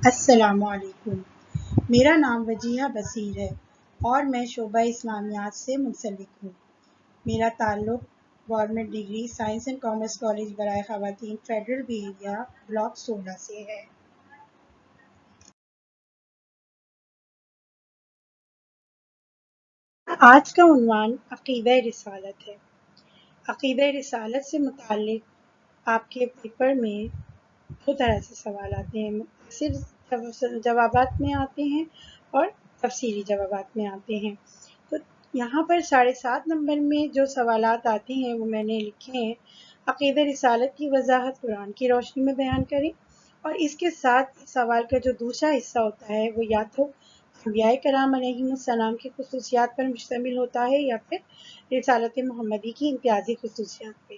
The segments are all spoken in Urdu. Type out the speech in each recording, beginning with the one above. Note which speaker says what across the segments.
Speaker 1: السلام علیکم، میرا نام وجیہہ بصیر ہے اور میں شعبہ اسلامیات سے منسلک ہوں۔ میرا تعلق government degree science and commerce college برائے خواتین فیڈرل بی ایریا بلاک 16 سے ہے۔ آج کا عنوان عقیدہ رسالت ہے۔ عقیدہ رسالت سے متعلق آپ کے پیپر میں دو طرح سے سوال آتے ہیں، صرف جوابات میں آتے ہیں اور تفصیلی جوابات میں آتے ہیں۔ تو یہاں پر 7.5 نمبر میں جو سوالات آتے ہیں وہ میں نے لکھے ہیں۔ عقیدہ رسالت کی وضاحت قرآن کی روشنی میں بیان کریں، اور اس کے ساتھ سوال کا جو دوسرا حصہ ہوتا ہے وہ یا تو انبیاء کرام علیہم السلام کی خصوصیات پر مشتمل ہوتا ہے یا پھر رسالت محمدی کی امتیازی خصوصیات پہ۔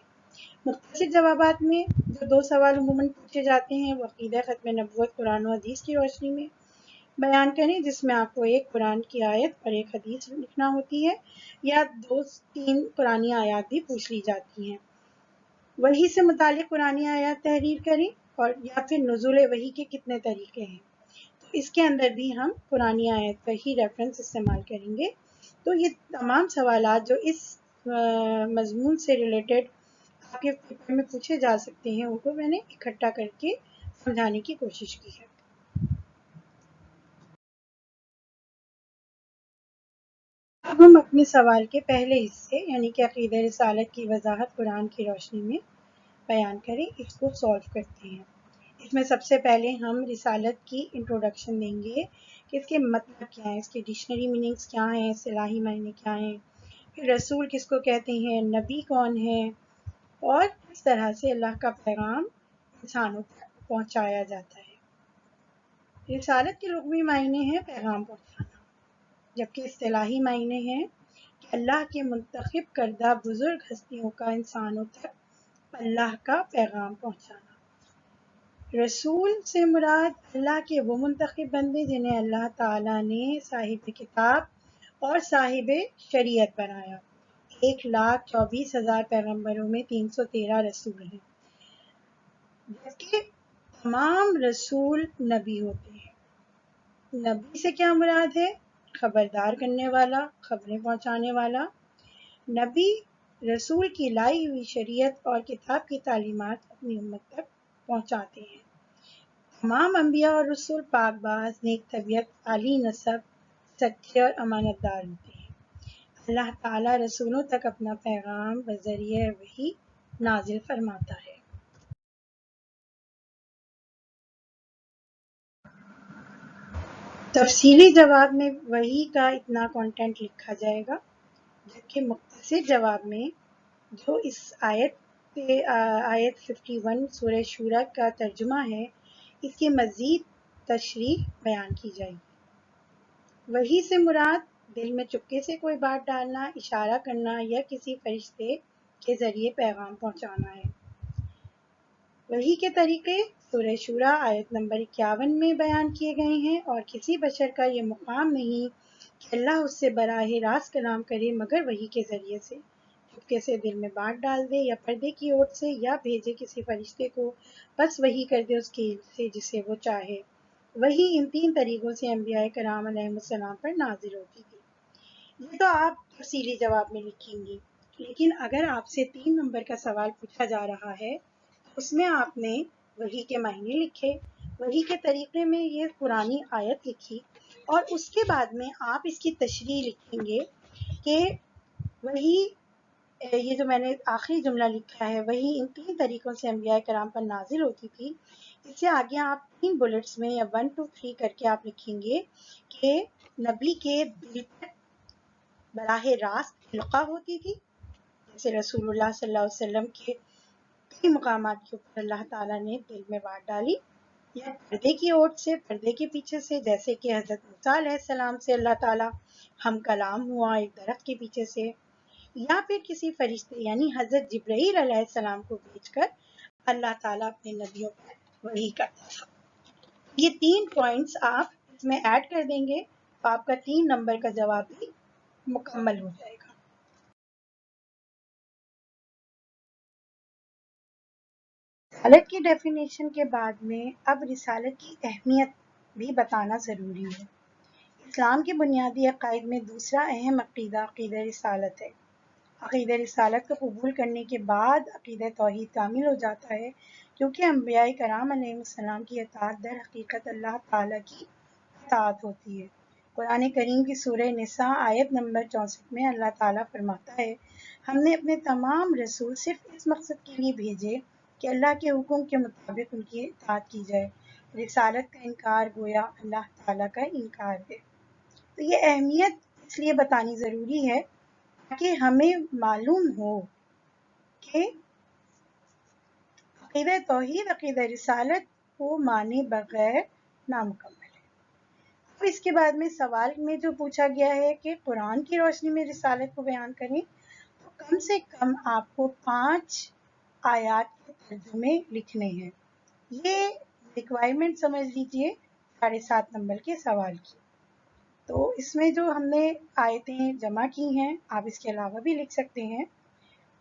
Speaker 1: مختصر جوابات میں جو دو سوال عموماً پوچھے جاتے ہیں وہ عقیدہ ختم نبوت قرآن و حدیث کی روشنی میں بیان کریں، جس میں آپ کو ایک قرآن کی آیت اور ایک حدیث لکھنا ہوتی ہے، یا 2-3 قرآنی آیات بھی پوچھ لی جاتی ہیں۔ وحی سے متعلق قرآنی آیات تحریر کریں، اور یا پھر نزول وحی کے کتنے طریقے ہیں، تو اس کے اندر بھی ہم قرآنی آیت کا ہی ریفرنس استعمال کریں گے۔ تو یہ تمام سوالات جو اس مضمون سے ریلیٹڈ آپ کے پیپر میں پوچھے جا سکتے ہیں ان کو میں نے اکٹھا کر کے سمجھانے کی کوشش کی ہے۔ اب ہم اپنے سوال کے پہلے حصے یعنی کہ عقیدہ رسالت کی وضاحت قرآن کی روشنی میں بیان کریں، اس کو سالو کرتے ہیں۔ اس میں سب سے پہلے ہم رسالت کی انٹروڈکشن دیں گے کہ اس کے مطلب کیا ہیں، اس کے ڈکشنری میننگز کیا ہیں، اصطلاحی معنی کیا ہیں، پھر رسول کس کو کہتے ہیں، نبی کون ہے، اور کس طرح سے اللہ کا پیغام انسانوں تک پہنچایا جاتا ہے۔ رسالت کے لغوی معنی ہیں پیغام پہنچانا، جبکہ اصطلاحی معنی ہیں کہ اللہ کے منتخب کردہ بزرگ ہستیوں کا انسانوں تک اللہ کا پیغام پہنچانا۔ رسول سے مراد اللہ کے وہ منتخب بندے جنہیں اللہ تعالیٰ نے صاحب کتاب اور صاحب شریعت بنایا۔ 1,24,000 پیغمبروں میں 313 رسول ہیں، جبکہ تمام رسول نبی ہوتے ہیں۔ نبی سے کیا مراد ہے؟ خبردار کرنے والا، خبریں پہنچانے والا۔ نبی رسول کی لائی ہوئی شریعت اور کتاب کی تعلیمات اپنی امت تک پہنچاتے ہیں۔ تمام انبیاء اور رسول پاک باز، نیک طبیعت، عالی نسب، سچے اور امانت دار ہوتے ہیں۔ اللہ تعالیٰ رسولوں تک اپنا پیغام بذریعہ وحی نازل فرماتا ہے۔ تفصیلی جواب میں وحی کا اتنا کنٹینٹ لکھا جائے گا، جبکہ مختصر جواب میں جو اس آیت 51 سورہ شورى کا ترجمہ ہے، اس کی مزید تشریح بیان کی جائے گی۔ وحی سے مراد دل میں چپکے سے کوئی بات ڈالنا، اشارہ کرنا یا کسی فرشتے کے ذریعے پیغام پہنچانا ہے۔ وحی کے طریقے سورہ شورى آیت نمبر 51 میں بیان کیے گئے ہیں، اور کسی بشر کا یہ مقام نہیں کہ اللہ اس سے براہ راست کلام کرے مگر وحی کے ذریعے سے، چپکے سے دل میں بات ڈال دے یا پردے کی اوٹ سے، یا بھیجے کسی فرشتے کو بس وحی کر دے اس کے علم سے جسے وہ چاہے۔ وحی ان 3 طریقوں سے انبیاء کرام علیہ السلام پر نازل ہوتی تھی۔ یہ تو آپ تفصیلی جواب میں لکھیں گی، لیکن اگر آپ سے 3 نمبر کا سوال پوچھا جا رہا ہے اس میں آپ نے وحی کے معنی لکھے، وحی کے طریقے میں یہ قرآنی آیت لکھی، اور اس کے بعد میں آپ اس کی تشریح لکھیں گے کہ وحی، یہ جو میں نے آخری جملہ لکھا ہے، وحی ان 3 طریقوں سے انبیاء کرام پر نازل ہوتی تھی، اس سے آگے آپ 3 بلٹس میں یا 1 2 3 کر کے آپ لکھیں گے کہ نبی کے دل پر براہ راست القاء ہوتی تھی، جیسے رسول اللہ صلی اللہ علیہ وسلم کے کئی مقامات کے اوپر اللہ تعالیٰ نے دل میں بات ڈالی، یا پردے کی اوٹ سے، پردے کے پیچھے سے، جیسے کہ حضرت موسیٰ علیہ السلام سے اللہ تعالیٰ ہم کلام ہوا ایک درخت کے پیچھے سے، یا پھر کسی فرشتے یعنی حضرت جبرائیل علیہ السلام کو بھیج کر اللہ تعالیٰ اپنے نبیوں پر وحی کرتا تھا۔ یہ 3 پوائنٹس آپ اس میں ایڈ کر دیں گے تو آپ کا 3 نمبر کا جواب بھی مکمل ہو جائے گا۔ رسالت کی ڈیفینیشن کے بعد میں اب رسالت کی اہمیت بھی بتانا ضروری ہے۔ اسلام کے بنیادی عقائد میں دوسرا اہم عقیدہ عقیدہ رسالت ہے۔ عقیدہ رسالت کو قبول کرنے کے بعد عقیدہ توحید کامل ہو جاتا ہے، کیونکہ انبیاء کرام علیہ السلام کی اطاعت در حقیقت اللہ تعالیٰ کی اطاعت ہوتی ہے۔ قرآن کریم کی سورہ نساء آیت نمبر 64 میں اللہ تعالیٰ فرماتا ہے، ہم نے اپنے تمام رسول صرف اس مقصد کے لیے بھیجے کہ اللہ کے حکم کے مطابق ان کی اطاعت کی جائے۔ رسالت کا انکار گویا اللہ تعالیٰ کا انکار ہے۔ تو یہ اہمیت اس لیے بتانی ضروری ہے تاکہ ہمیں معلوم ہو کہ عقیدہ توحید عقیدہ رسالت کو مانے بغیر نامکمل ہے۔ اب اس کے بعد میں سوال میں جو پوچھا گیا ہے کہ قرآن کی روشنی میں رسالت کو بیان کریں، تو کم سے کم آپ کو 5 آیات کے ترجمے لکھنے ہیں۔ یہ ریکوائرمنٹ سمجھ لیجئے 7.5 نمبر کے سوال کی۔ تو اس میں جو ہم نے آیتیں جمع کی ہیں، آپ اس کے علاوہ بھی لکھ سکتے ہیں۔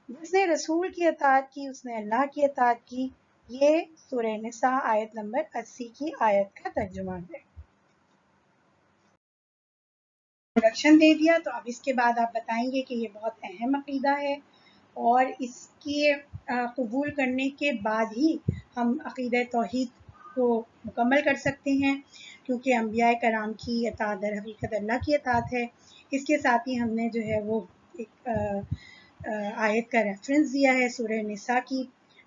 Speaker 1: جس نے رسول کی اطاعت کی اس نے اللہ کی اطاعت کی، یہ سورہ نساء آیت نمبر 80 کی آیت کا ترجمہ ہے۔ انٹروڈکشن دے دیا، تو اب اس کے بعد آپ بتائیں گے کہ یہ بہت اہم عقیدہ ہے اور اس کے قبول کرنے کے بعد ہی ہم عقیدہ توحید کو مکمل کر سکتے ہیں، کیونکہ انبیاء کرام کی اطاعت در حقیقت اللہ کی اطاعت ہے۔ اس کے ساتھ ہی ہم نے جو ہے وہ ایک آیت کا ریفرنس دیا ہے سورہ نساء کی۔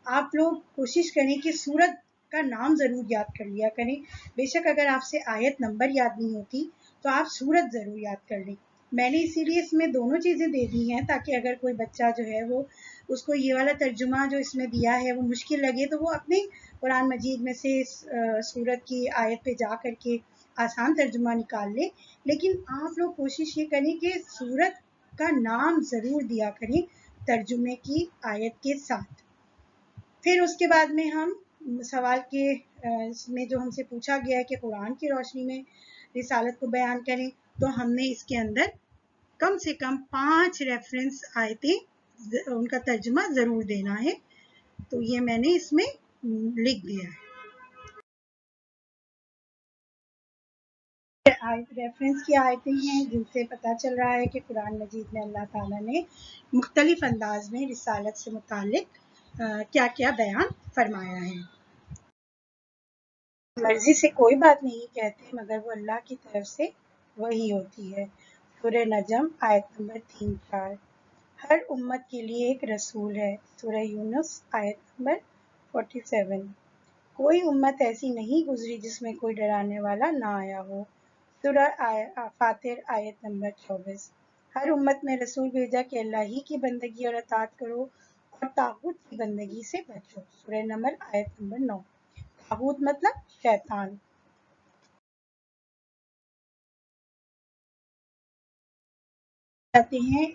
Speaker 1: آپ لوگ کوشش کریں کہ سورت کا نام ضرور یاد کر لیا کریں، بے شک اگر آپ سے آیت نمبر یاد نہیں ہوتی تو آپ سورت ضرور یاد کر لیں۔ میں نے اسی لیے اس میں دونوں چیزیں دے دی ہیں تاکہ اگر کوئی بچہ جو ہے وہ اس کو یہ والا ترجمہ جو اس میں دیا ہے وہ مشکل لگے تو وہ اپنے قرآن مجید میں سے سورت کی آیت پہ جا کر کے آسان ترجمہ نکال لے، لیکن آپ لوگ کوشش یہ کریں کہ سورت کا نام ضرور دیا کریں ترجمے کی آیت کے ساتھ۔ پھر اس کے بعد میں ہم سوال کے اس میں جو ہم سے پوچھا گیا ہے کہ قرآن کی روشنی میں رسالت کو بیان کریں، تو ہم نے اس کے اندر کم سے کم 5 ریفرنس آیتیں ان کا ترجمہ ضرور دینا ہے، تو یہ میں نے اس میں لکھ دیا ہے۔ ریفرنس کی آیتیں ہیں جن سے پتہ چل رہا ہے کہ قرآن مجید میں اللہ تعالیٰ نے مختلف انداز میں رسالت سے متعلق کیا کیا بیان فرمایا ہے۔ مرضی سے کوئی بات نہیں کہتے مگر وہ اللہ کی طرف سے وحی ہوتی ہے۔ سورہ نجم آیت نمبر 3-4۔ ہر امت کے لیے ایک رسول ہے۔ سورہ یونس آیت نمبر 47۔ کوئی امت ایسی نہیں گزری جس میں کوئی ڈرانے والا نہ آیا ہو۔ سورہ فاطر آیت نمبر 24۔ ہر امت میں رسول بھیجا کہ اللہ ہی کی بندگی اور اطاعت کرو اور طاغوت کی بندگی سے بچو۔ سورہ نمل آیت نمبر 9۔ طاغوت مطلب شیطان۔ جاتے ہیں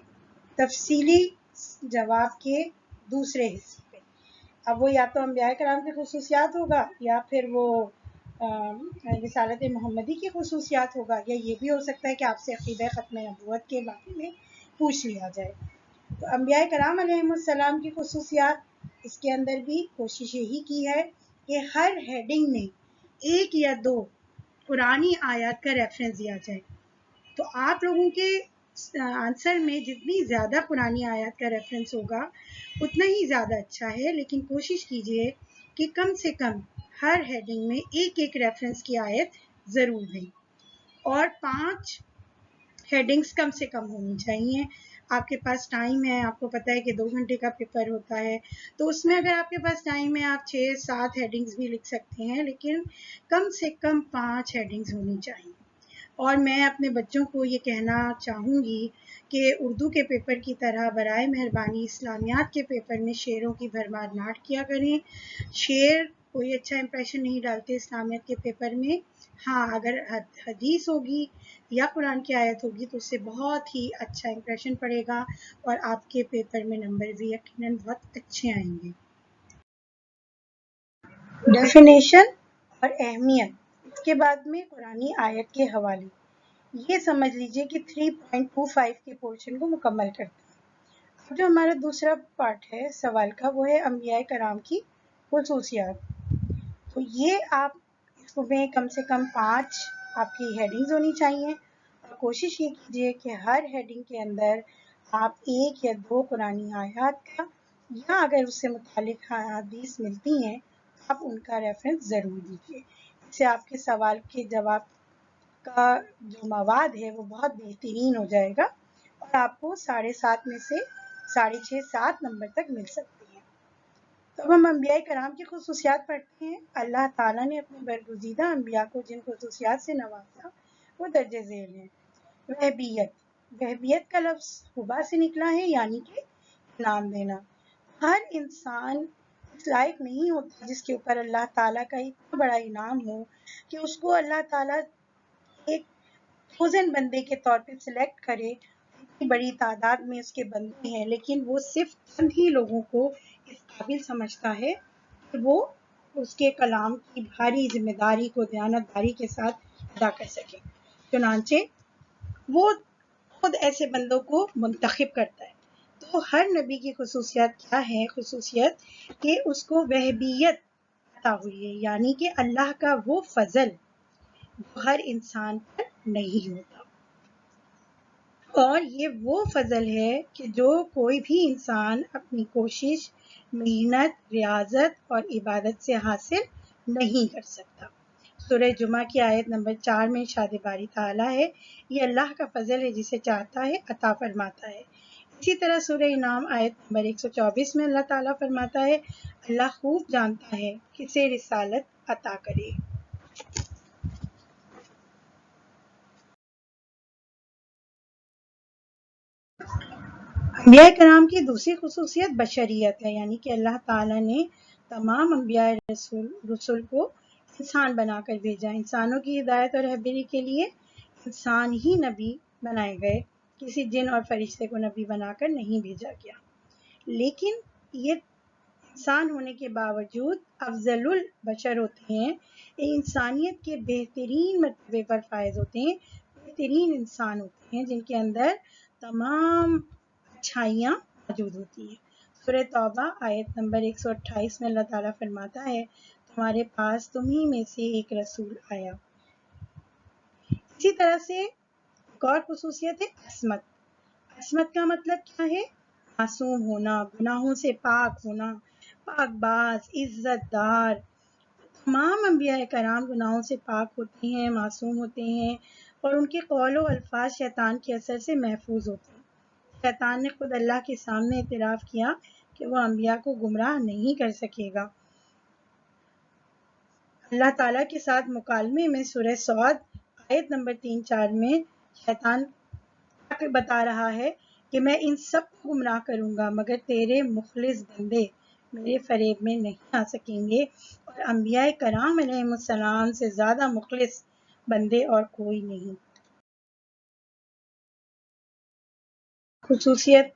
Speaker 1: تفصیلی جواب کے دوسرے حصے پہ۔ اب وہ یا تو انبیاء کرام کی خصوصیات ہوگا یا پھر وہ رسالت محمدی کی خصوصیات ہوگا، یا یہ بھی ہو سکتا ہے کہ آپ سے عقیدہ ختم نبوت کے بارے میں پوچھ لیا جائے۔ تو انبیاء کرام علیہ السلام کی خصوصیات، اس کے اندر بھی کوشش یہی کی ہے کہ ہر ہیڈنگ میں 1 یا 2 قرآنی آیات کا ریفرنس دیا جائے۔ تو آپ لوگوں کے آنسر میں جتنی زیادہ قرآنی آیات کا ریفرنس ہوگا اتنا ہی زیادہ اچھا ہے، لیکن کوشش کیجئے کہ کم سے کم ہر ہیڈنگ میں 1 ریفرنس کی آیت ضرور دیں، اور 5 ہیڈنگز کم سے کم ہونی چاہیے۔ آپ کے پاس ٹائم ہے، آپ کو پتہ ہے کہ 2 گھنٹے کا پیپر ہوتا ہے، تو اس میں اگر آپ کے پاس ٹائم ہے آپ 6-7 ہیڈنگز بھی لکھ سکتے ہیں، لیکن کم سے کم 5 ہیڈنگز ہونی چاہیے۔ اور میں اپنے بچوں کو یہ کہنا چاہوں گی کہ اردو کے پیپر کی طرح برائے مہربانی اسلامیات کے پیپر میں شعروں کی بھرمار نہ کیا کریں۔ شعر کوئی اچھا امپریشن نہیں ڈالتے اسلامیات کے پیپر میں۔ ہاں، اگر حدیث ہوگی یا قرآن کی آیت ہوگی تو اس سے بہت ہی اچھا امپریشن پڑے گا اور آپ کے پیپر میں نمبر بھی یقیناً بہت اچھے آئیں گے۔ ڈیفینیشن اور اہمیت، اس کے بعد میں قرآنی آیت کے حوالے، یہ سمجھ لیجئے کہ 3.25 کے پورشن کو مکمل کرتا ہے۔ اب جو ہمارا دوسرا پارٹ ہے سوال کا وہ ہے انبیاء کرام کی خصوصیات۔ تو یہ آپ اس میں کم سے کم 5 آپ کی ہیڈنگز ہونی چاہیے، اور کوشش یہ کیجیے کہ ہر ہیڈنگ کے اندر آپ 1 یا 2 قرآنی آیات کا یا اگر اس سے متعلق حدیث ملتی ہیں آپ ان کا ریفرنس ضرور دیجیے۔ اس سے آپ کے سوال کے جواب کا جو مواد ہے وہ بہت بہترین ہو جائے گا اور آپ کو 7.5 میں سے 6.5 7 نمبر تک مل سکتے ہیں۔ تو اب ہم انبیاء کرام کی خصوصیات پڑھتے ہیں۔ اللہ تعالیٰ نے اپنے برگزیدہ انبیاء کو جن خصوصیات سے نوازا وہ درج ذیل ہیں۔ وہبیت، وہبیت کا لفظ وبا سے نکلا ہے یعنی کہ انعام دینا۔ ہر انسان اس لائق نہیں ہوتا جس کے اوپر اللہ تعالیٰ کا اتنا بڑا انعام ہو کہ اس کو اللہ تعالیٰ ایک چوزن بندے کے طور پہ سلیکٹ کرے۔ اتنی بڑی تعداد میں اس کے بندے ہیں لیکن وہ صرف چند ہی لوگوں کو اس قابل سمجھتا ہے کہ وہ اس کے کلام کی بھاری ذمہ داری کو دیانتداری کے ساتھ ادا کر سکے۔ چنانچہ وہ خود ایسے بندوں کو منتخب کرتا ہے۔ تو ہر نبی کی خصوصیات کیا ہے؟ خصوصیت کہ اس کو وہبیت عطا ہوئی ہے، یعنی کہ اللہ کا وہ فضل جو ہر انسان پر نہیں ہوتا، اور یہ وہ فضل ہے کہ جو کوئی بھی انسان اپنی کوشش، محنت، ریاضت اور عبادت سے حاصل نہیں کر سکتا۔ سورہ جمعہ کی آیت نمبر 4 میں ارشاد باری تعالیٰ ہے، یہ اللہ کا فضل ہے جسے چاہتا ہے عطا فرماتا ہے۔ اسی طرح سورہ انعام آیت نمبر 124 میں اللہ تعالیٰ فرماتا ہے، اللہ خوب جانتا ہے کسے رسالت عطا کرے۔ انبیاء کرام کی دوسری خصوصیت بشریت ہے، یعنی کہ اللہ تعالیٰ نے تمام انبیاء رسول کو انسان بنا کر بھیجا۔ انسانوں کی ہدایت اور رہبری کے لیے انسان ہی نبی بنائے گئے، کسی جن اور فرشتے کو نبی بنا کر نہیں بھیجا گیا۔ لیکن یہ انسان ہونے کے باوجود افضل البشر ہوتے ہیں، انسانیت کے بہترین مرتبے پر فائز ہوتے ہیں، بہترین انسان ہوتے ہیں جن کے اندر تمام اچھائیاں موجود ہوتی ہیں۔ سورہ توبہ آیت نمبر 128 میں اللہ تعالیٰ فرماتا ہے، تمہارے پاس تمہیں میں سے ایک رسول آیا۔ اسی طرح سے ایک اور خصوصیت ہے عصمت۔ عصمت کا مطلب کیا ہے؟ معصوم ہونا، گناہوں سے پاک ہونا، پاک باز، عزت دار۔ تمام انبیاء کرام گناہوں سے پاک ہوتے ہیں، معصوم ہوتے ہیں، اور ان کے قول و الفاظ شیطان کے اثر سے محفوظ ہوتے ہیں۔ شیطان نے خود اللہ کے سامنے اعتراف کیا کہ وہ انبیاء کو گمراہ نہیں کر سکے گا۔ اللہ تعالیٰ کے ساتھ مکالمے میں سورہ صاد آیت نمبر 3-4 میں شیطان بتا رہا ہے کہ میں ان سب کو گمراہ کروں گا مگر تیرے مخلص بندے میرے فریب میں نہیں آ سکیں گے، اور انبیاء کرام علیہ السلام سے زیادہ مخلص بندے اور کوئی نہیں۔ خصوصیت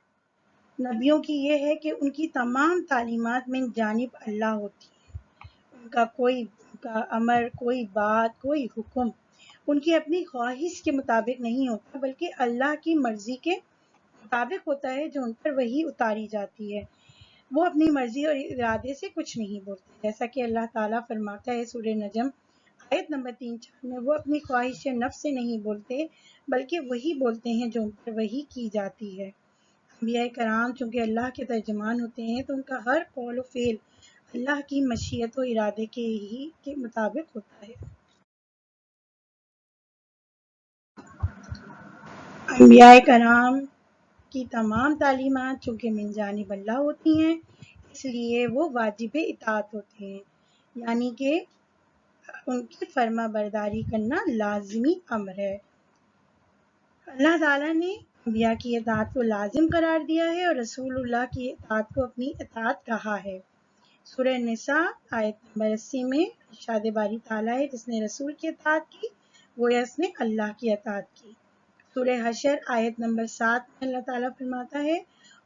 Speaker 1: نبیوں کی یہ ہے کہ ان کی تمام تعلیمات من جانب اللہ ہوتی ہے۔ ان کا امر، کوئی بات، کوئی حکم ان کی اپنی خواہش کے مطابق نہیں ہوتا بلکہ اللہ کی مرضی کے مطابق ہوتا ہے جو ان پر وحی اتاری جاتی ہے۔ وہ اپنی مرضی اور ارادے سے کچھ نہیں بولتے، جیسا کہ اللہ تعالیٰ فرماتا ہے سورہ نجم آیت نمبر 3-4 میں، وہ اپنی خواہش نفس سے نہیں بولتے بلکہ وہی بولتے ہیں جو ان پر وحی کی جاتی ہے۔ انبیاء کرام چونکہ اللہ کے ترجمان ہوتے ہیں تو ان کا ہر قول و فعل اللہ کی مشیت و ارادے کے مطابق ہوتا ہے۔ انبیاء کرام کی تمام تعلیمات چونکہ من جانب اللہ ہوتی ہیں اس لیے وہ واجب اطاعت ہوتے ہیں، یعنی کہ ان کی فرما برداری کرنا لازمی امر ہے۔ اللہ تعالیٰ نے انبیاء کی اطاعت کو لازم قرار دیا ہے اور رسول اللہ کی اطاعت کو اپنی اطاعت کہا ہے۔ سورہ نساء آیت نمبر 80 میں ارشاد باری تعالیٰ ہے، جس نے رسول کی اطاعت کی گویا اس نے اللہ کی اطاعت کی۔ سورہ حشر آیت نمبر 7 میں اللہ تعالیٰ فرماتا ہے،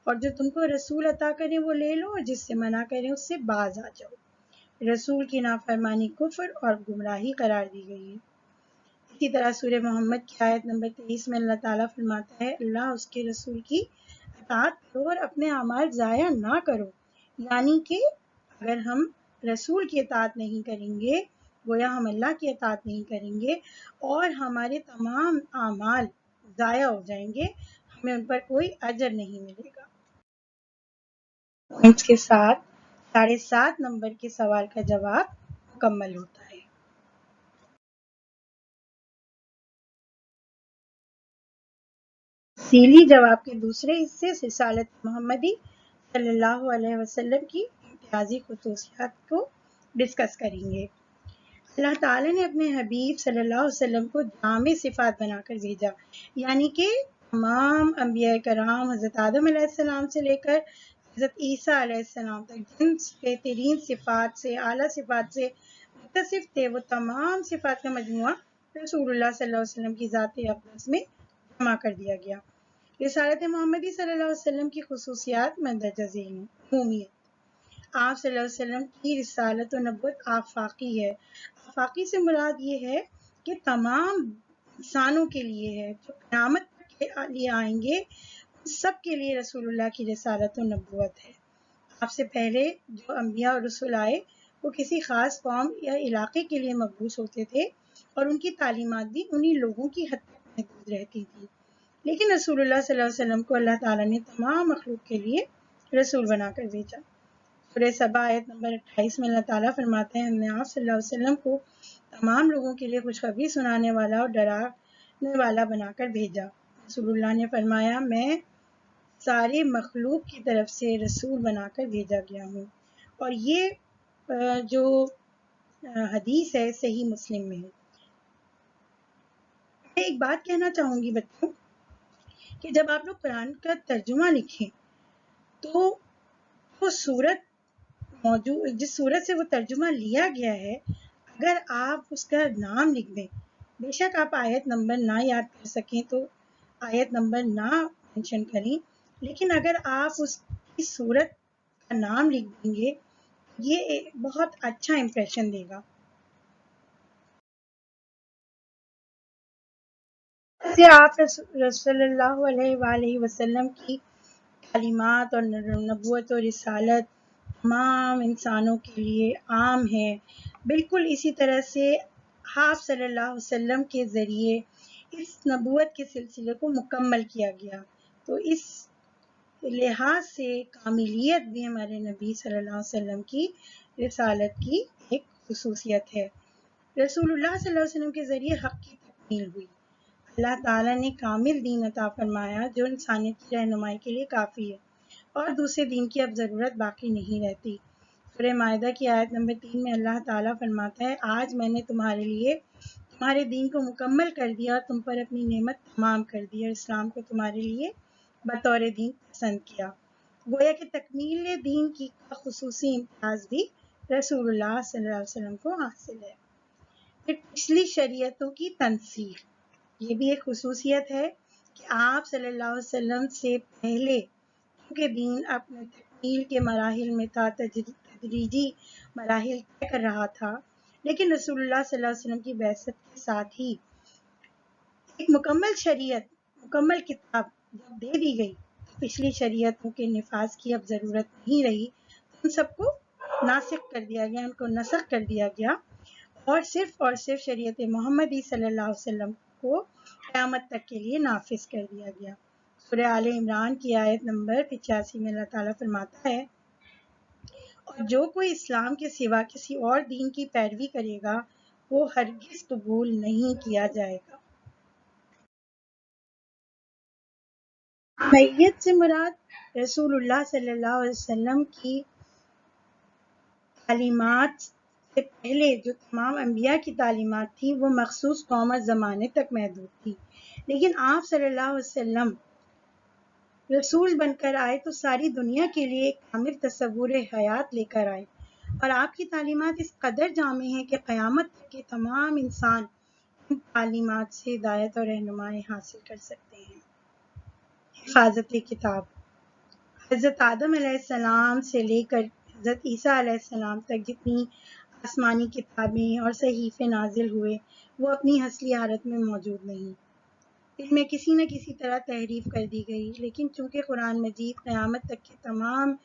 Speaker 1: اور جو تم کو رسول عطا کریں وہ لے لو اور جس سے منع کریں اس سے باز آ جاؤ۔ رسول کی نافرمانی کفر اور گمراہی قرار دی گئی ہے۔ اسی طرح سورہ محمد کی آیت نمبر 23 میں اللہ تعالیٰ فرماتا ہے، اللہ اس کے رسول کی اطاعت کرو اور اپنے اعمال ضائع نہ کرو، یعنی کہ اگر ہم رسول کی اطاعت نہیں کریں گے گویا ہم اللہ کی اطاعت نہیں کریں گے اور ہمارے تمام اعمال ضائع ہو جائیں گے، ہمیں ان پر کوئی اجر نہیں ملے گا۔ پوائنٹس کے ساتھ 7.5 نمبر کے سوال کا جواب مکمل ہوتا ہے۔ تفصیلی جواب کے دوسرے حصے رسالت محمدی صلی اللہ علیہ وسلم کی امتیازی خصوصیات کو ڈسکس کریں گے۔ اللہ تعالیٰ نے اپنے حبیب صلی اللہ علیہ وسلم کو جامع صفات بنا کر بھیجا، یعنی کہ تمام انبیاء کرام حضرت آدم علیہ السلام سے لے کر حضرت عیسیٰ علیہ السلام تک جن بہترین صفات سے، اعلیٰ صفات سے متصف تھے، وہ تمام صفات کا مجموعہ رسول اللہ صلی اللہ علیہ وسلم کی ذات اقدس میں جمع کر دیا گیا۔ رسالت محمدی صلی اللہ علیہ وسلم کی خصوصیات مندرجہ ذیل ہیں۔ عمومیت: آپ صلی اللہ علیہ وسلم کی رسالت و نبوت آفاقی ہے۔ آفاقی سے مراد یہ ہے کہ تمام انسانوں کے لیے ہے، جو قیامت کے لیے آئیں گے ان سب کے لیے رسول اللہ کی رسالت و نبوت ہے۔ آپ سے پہلے جو انبیاء اور رسول آئے وہ کسی خاص قوم یا علاقے کے لیے مبعوث ہوتے تھے اور ان کی تعلیمات بھی انہی لوگوں کی حد تک محدود رہتی تھی، لیکن رسول اللہ صلی اللہ علیہ وسلم کو اللہ تعالیٰ نے تمام مخلوق کے لیے رسول بنا کر بھیجا۔ سورہ سبا آیت نمبر 28 میں اللہ تعالیٰ فرماتے ہیں، ہم نے آپ صلی اللہ علیہ وسلم کو تمام لوگوں کے لیے خوشخبری سنانے والا اور ڈرانے والا بنا کر بھیجا۔ رسول اللہ نے فرمایا، میں سارے مخلوق کی طرف سے رسول بنا کر بھیجا گیا ہوں۔ اور یہ جو حدیث ہے صحیح مسلم میں ہے۔ میں ایک بات کہنا چاہوں گی بچوں کہ جب آپ لوگ قرآن کا ترجمہ لکھیں تو وہ سورت موجود جس سورت سے وہ ترجمہ لیا گیا ہے، اگر آپ اس کا نام لکھ دیں، بے شک آپ آیت نمبر نہ یاد کر سکیں تو آیت نمبر نہ مینشن کریں، لیکن اگر آپ اس کی سورت کا نام لکھ دیں گے یہ بہت اچھا امپریشن دے گا۔ سے آپ رسول اللہ علیہ وآلہ وسلم کی تعلیمات اور نبوت و رسالت تمام انسانوں کے لیے عام ہے، بالکل اسی طرح سے آپ صلی اللہ علیہ وسلم کے ذریعے اس نبوت کے سلسلے کو مکمل کیا گیا، تو اس لحاظ سے کاملیت بھی ہمارے نبی صلی اللہ علیہ وسلم کی رسالت کی ایک خصوصیت ہے۔ رسول اللہ صلی اللہ علیہ وسلم کے ذریعے حق کی تکمیل ہوئی، اللہ تعالیٰ نے کامل دین عطا فرمایا جو انسانیت کی رہنمائی کے لیے کافی ہے اور دوسرے دین کی اب ضرورت باقی نہیں رہتی۔ سورہ مائدہ کی آیت نمبر 3 میں اللہ تعالیٰ فرماتا ہے، آج میں نے تمہارے لیے تمہارے دین کو مکمل کر دیا اور تم پر اپنی نعمت تمام کر دی اور اسلام کو تمہارے لیے بطور دین پسند کیا۔ گویا کہ تکمیل دین کی خصوصی امتیاز بھی رسول اللہ صلی اللہ علیہ وسلم کو حاصل ہے۔ پھر پچھلی شریعتوں کی تنسیخ، یہ بھی ایک خصوصیت ہے کہ آپ صلی اللہ علیہ وسلم سے پہلے کیونکہ دین اپنے تکمیل کے مراحل میں تھا، تدریجی مراحل طے کر رہا تھا، لیکن رسول اللہ صلی اللہ علیہ وسلم کی بعثت کے ساتھ ہی ایک مکمل شریعت، مکمل کتاب جب دے دی گئی تو پچھلی شریعتوں کے نفاذ کی اب ضرورت نہیں رہی، ان سب کو ناسخ کر دیا گیا، ان کو نسخ کر دیا گیا اور صرف شریعت محمدی صلی اللہ علیہ وسلم کو قیامت تک کے لیے نافذ کر دیا گیا۔ سورہ آل عمران کی آیت نمبر 85 میں اللہ تعالیٰ فرماتا ہے، اور جو کوئی اسلام کے سوا کسی اور دین کی پیروی کرے گا وہ ہرگز قبول نہیں کیا جائے گا۔ میت سے مراد رسول اللہ صلی اللہ علیہ وسلم کی تعلیمات سے پہلے جو تمام انبیاء کی تعلیمات تھی وہ مخصوص قوم اور زمانے تک محدود تھی، لیکن آپ صلی اللہ علیہ وسلم رسول بن کر آئے تو ساری دنیا کے لیے ایک کامل تصور حیات لے کر آئے، اور آپ کی تعلیمات اس قدر جامع ہیں کہ قیامت تک کے تمام انسان ان تعلیمات سے ہدایت اور رہنمائی حاصل کر سکتے ہیں۔ حفاظت کتاب، حضرت آدم علیہ السلام سے لے کر حضرت عیسیٰ علیہ السلام تک جتنی آسمانی کتابیں اور صحیفے نازل ہوئے وہ اپنی اصلی حالت میں موجود نہیں، ان میں کسی نہ کسی طرح تحریف کر دی گئی، لیکن چونکہ قرآن مجید قیامت تک کے تمام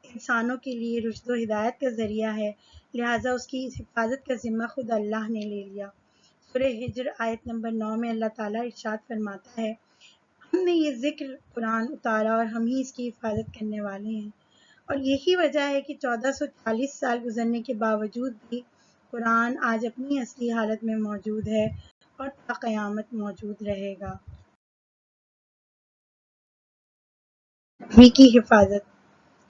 Speaker 1: انسانوں کے لیے رشد و ہدایت کا ذریعہ ہے، لہٰذا اس کی حفاظت کا ذمہ خود اللہ نے لے لیا۔ سورہ ہجر آیت نمبر 9 میں اللہ تعالیٰ ارشاد فرماتا ہے، ہم نے یہ ذکر قرآن اتارا اور ہم ہی اس کی حفاظت کرنے والے ہیں۔ اور یہی وجہ ہے کہ 1440 سال گزرنے کے باوجود بھی قرآن آج اپنی اصلی حالت میں موجود ہے اور تا قیامت موجود رہے گا۔ نبی کی حفاظت۔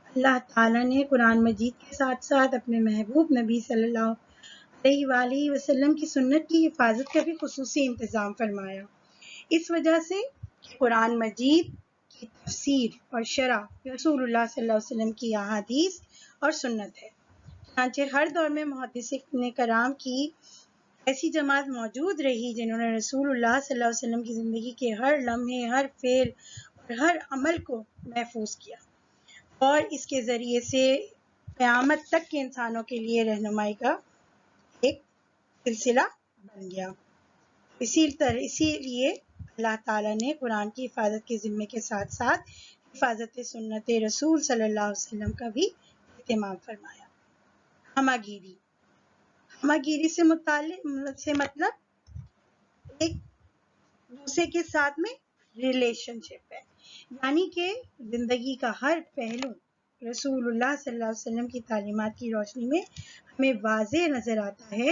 Speaker 1: اللہ تعالیٰ نے قرآن مجید کے ساتھ ساتھ اپنے محبوب نبی صلی اللہ علیہ وآلہ وسلم کی سنت کی حفاظت کا بھی خصوصی انتظام فرمایا۔ اس وجہ سے قرآن مجید کی تفسیر اور شرح رسول اللہ صلی اللہ علیہ وسلم کی احادیث اور سنت ہے۔ چنانچہ ہر دور میں محدثین کرام کی ایسی جماعت موجود رہی جنہوں نے رسول اللہ صلی اللہ علیہ وسلم کی زندگی کے ہر لمحے، ہر فعل اور ہر عمل کو محفوظ کیا اور اس کے ذریعے سے قیامت تک کے انسانوں کے لیے رہنمائی کا ایک سلسلہ بن گیا۔ اسی لیے اللہ تعالیٰ نے قرآن کی حفاظت کے ذمے کے ساتھ ساتھ حفاظت سنت رسول صلی اللہ علیہ وسلم کا بھی اہتمام فرمایا۔ ہمہ گیری۔ ہمہ گیری سے مطلب ایک دوسرے کے ساتھ میں ریلیشن شپ ہے، یعنی کہ زندگی کا ہر پہلو رسول اللہ صلی اللہ علیہ وسلم کی تعلیمات کی روشنی میں ہمیں واضح نظر آتا ہے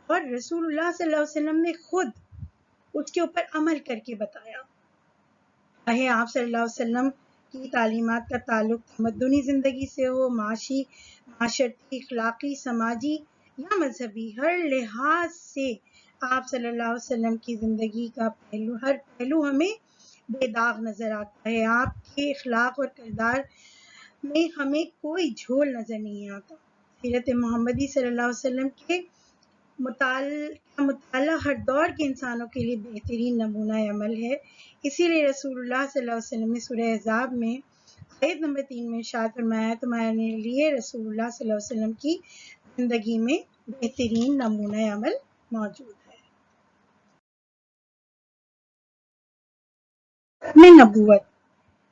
Speaker 1: اور رسول اللہ صلی اللہ علیہ وسلم نے خود اس کے اوپر عمل کر کے بتایا۔ چاہے آپ صلی اللہ علیہ وسلم کی تعلیمات کا تعلق تمدنی زندگی سے ہو، معاشرتی، اخلاقی، سماجی یا مذہبی، ہر لحاظ سے آپ صلی اللہ علیہ وسلم کی زندگی کا ہر پہلو ہمیں بے داغ نظر آتا ہے۔ آپ کے اخلاق اور کردار میں ہمیں کوئی جھول نظر نہیں آتا۔ سیرت محمدی صلی اللہ علیہ وسلم کے مطالعہ ہر دور کے انسانوں کے لیے بہترین نمونہ عمل ہے۔ اسی لیے رسول اللہ صلی اللہ علیہ وسلم نے سورہ احزاب میں آیت نمبر 3 میں ارشاد فرمایا، تمہارے لیے رسول اللہ صلی اللہ علیہ وسلم کی زندگی میں بہترین نمونہ عمل موجود ہے۔ ختم نبوت۔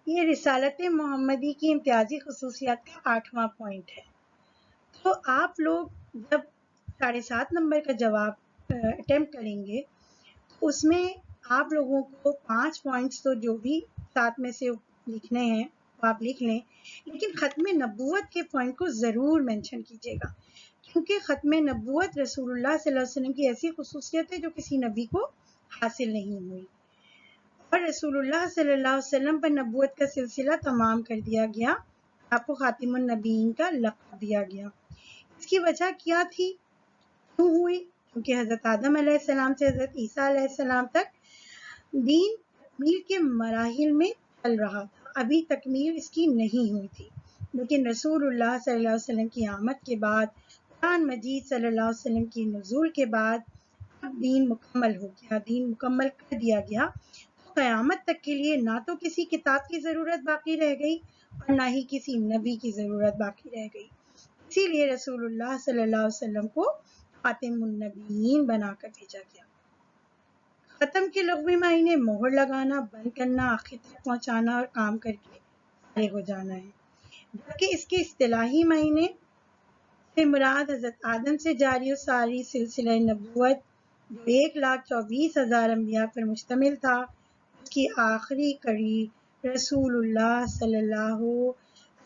Speaker 1: یہ رسالت محمدی کی امتیازی خصوصیات کا 8واں پوائنٹ ہے۔ تو آپ لوگ جب 7.5 نمبر کا جواب اٹیمپٹ کریں گے تو اس میں آپ لوگوں کو 5 پوائنٹس تو جو بھی 7 میں سے لکھنے ہیں وہ آپ لکھ لیں، لیکن ختم نبوت کے پوائنٹ کو ضرور مینشن کیجیے گا، کیونکہ ختم نبوت رسول اللہ صلی اللہ علیہ وسلم کی ایسی خصوصیت ہے جو کسی نبی کو حاصل نہیں ہوئی، اور رسول اللہ صلی اللہ علیہ وسلم پر نبوت کا سلسلہ تمام کر دیا گیا، آپ کو خاتم النبیین کا لقب دیا گیا۔ اس کی وجہ کیا تھی، کیوں ہوئی؟ کیونکہ حضرت آدم علیہ السلام سے حضرت عیسیٰ علیہ السلام تک دین تکمیل کے مراحل میں چل رہا تھا، ابھی تکمیل اس کی نہیں ہوئی تھی، لیکن رسول اللہ صلی اللہ علیہ وسلم کی آمد کے بعد، قرآن مجید صلی اللہ علیہ وسلم کی نزول کے بعد اب دین مکمل ہو گیا، دین مکمل کر دیا گیا، تو قیامت تک کے لیے نہ تو کسی کتاب کی ضرورت باقی رہ گئی اور نہ ہی کسی نبی کی ضرورت باقی رہ گئی۔ اسی لیے رسول اللہ صلی اللہ علیہ وسلم کو خاتم النبیین بنا کر بھیجا گیا۔ ختم کے لغوی معنی مہر لگانا، بند کرنا، آخر تک پہنچانا اور کام کر کے فارغ ہو جانا ہے، جبکہ اس کے اصطلاحی معنی سے مراد حضرت آدم سے جاری و ساری سلسلہ نبوت جو 1,24,000 انبیاء پر مشتمل تھا، اس کی آخری کڑی رسول اللہ صلی اللہ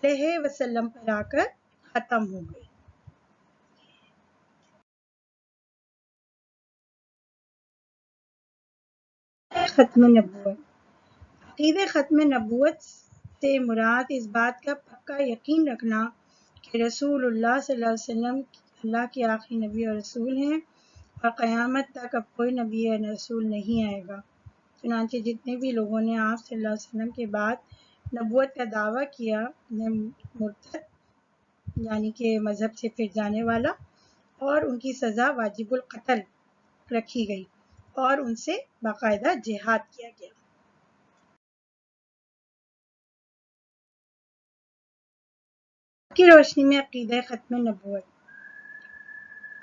Speaker 1: علیہ وسلم پر آ کر ختم ہو گئی۔ ختم نبوت۔ عقیدہ ختم نبوت سے مراد اس بات کا پکا یقین رکھنا کہ رسول اللہ صلی اللہ علیہ وسلم اللہ کے آخری نبی اور رسول ہیں اور قیامت تک اب کوئی نبی اور رسول نہیں آئے گا۔ چنانچہ جتنے بھی لوگوں نے آپ صلی اللہ علیہ وسلم کے بعد نبوت کا دعویٰ کیا انہیں مرتد یعنی کہ مذہب سے پھر جانے والا اور ان کی سزا واجب القتل رکھی گئی اور ان سے باقاعدہ جہاد کیا گیا۔ کی روشنی میں عقیدہ ختم نبوت،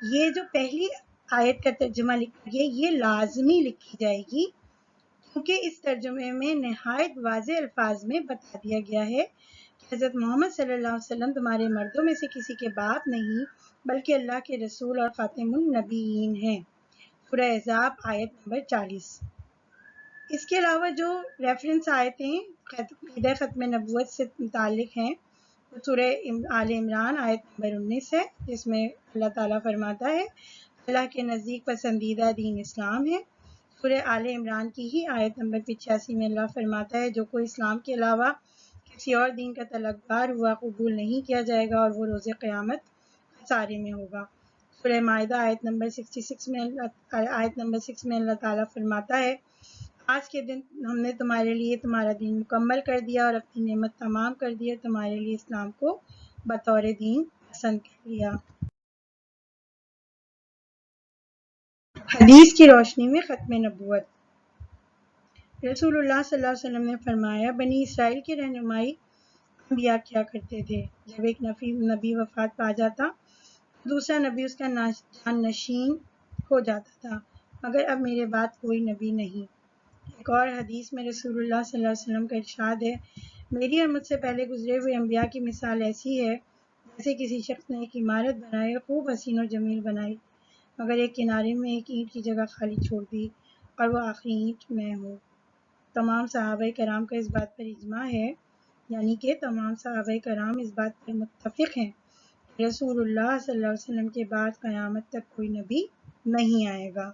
Speaker 1: یہ جو پہلی آیت کا ترجمہ لکھا گیا یہ لازمی لکھی جائے گی، کیونکہ اس ترجمے میں نہایت واضح الفاظ میں بتا دیا گیا ہے حضرت محمد صلی اللہ علیہ وسلم تمہارے مردوں میں سے کسی کے باپ نہیں بلکہ اللہ کے رسول اور خاتم النبیین ہیں۔ سورہ احزاب آیت نمبر 40۔ اس کے علاوہ جو ریفرنس آیتیں عقیدہ ختم نبوت سے متعلق ہیں وہ سورہ آل عمران آیت نمبر 19 ہے، جس میں اللہ تعالیٰ فرماتا ہے اللہ کے نزدیک پسندیدہ دین اسلام ہے۔ سورہ آل عمران کی ہی آیت نمبر 85 میں اللہ فرماتا ہے جو کوئی اسلام کے علاوہ کسی اور دین کا طلبگار ہوا قبول نہیں کیا جائے گا اور وہ روز قیامت خسارے میں ہوگا۔ سورہ مائدہ آیت نمبر 66 میں آیت نمبر 6 میں اللہ تعالیٰ فرماتا ہے آج کے دن ہم نے تمہارے لیے تمہارا دین مکمل کر دیا اور اپنی نعمت تمام کر دی اور تمہارے لیے اسلام کو بطور دین پسند کر لیا۔ حدیث کی روشنی میں ختم نبوت۔ رسول اللہ صلی اللہ علیہ وسلم نے فرمایا بنی اسرائیل کی رہنمائی انبیاء کیا کرتے تھے۔ جب ایک نبی وفات پا جاتا دوسرا نبی اس کا جانشین ہو جاتا تھا، مگر اب میرے بعد کوئی نبی نہیں۔ ایک اور حدیث میں رسول اللہ صلی اللہ علیہ وسلم کا ارشاد ہے میری اور مجھ سے پہلے گزرے ہوئے انبیاء کی مثال ایسی ہے جیسے کسی شخص نے ایک عمارت بنائی اور خوب حسین و جمیل بنائی، مگر ایک کنارے میں ایک اینٹ کی جگہ خالی چھوڑ دی اور وہ آخری اینٹ میں ہو۔ تمام صحابہ کرام کا اس بات پر اجماع ہے، یعنی کہ تمام صحابہ کرام اس بات پر متفق ہیں کہ رسول اللہ صلی اللہ علیہ وسلم کے بعد قیامت تک کوئی نبی نہیں آئے گا۔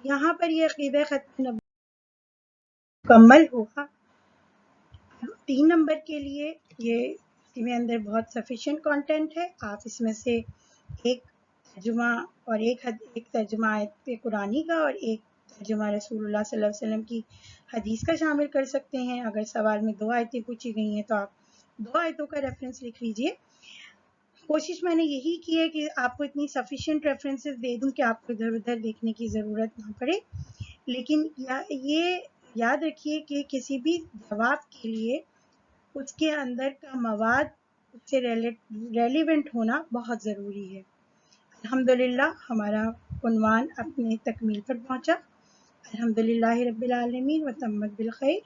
Speaker 1: یہاں پر یہ عقیدہ ختم نبوت مکمل ہوا۔ 3 نمبر کے لیے یہ اس میں اندر بہت سفیشینٹ کانٹینٹ ہے، آپ اس میں سے ایک ترجمہ اور ایک ترجمہ آیت قرآنی کا اور ایک ترجمہ رسول اللہ صلی اللہ علیہ وسلم کی حدیث کا شامل کر سکتے ہیں۔ اگر سوال میں 2 آیتیں پوچھی گئی ہیں تو آپ 2 آیتوں کا ریفرنس لکھ لیجئے۔ کوشش میں نے یہی کی ہے کہ آپ کو اتنی سفیشینٹ ریفرنسز دے دوں کہ آپ کو ادھر ادھر دیکھنے کی ضرورت نہ پڑے، لیکن یہ یاد رکھیے کہ کسی بھی جواب کے لیے اس کے اندر کا مواد اس سے ریلیونٹ ہونا بہت ضروری ہے۔ الحمدللہ ہمارا عنوان اپنے تکمیل پر پہنچا۔ الحمدللہ رب العالمین و تمت بالخیر۔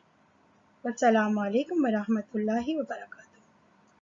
Speaker 1: والسلام علیکم ورحمۃ اللہ وبرکاتہ۔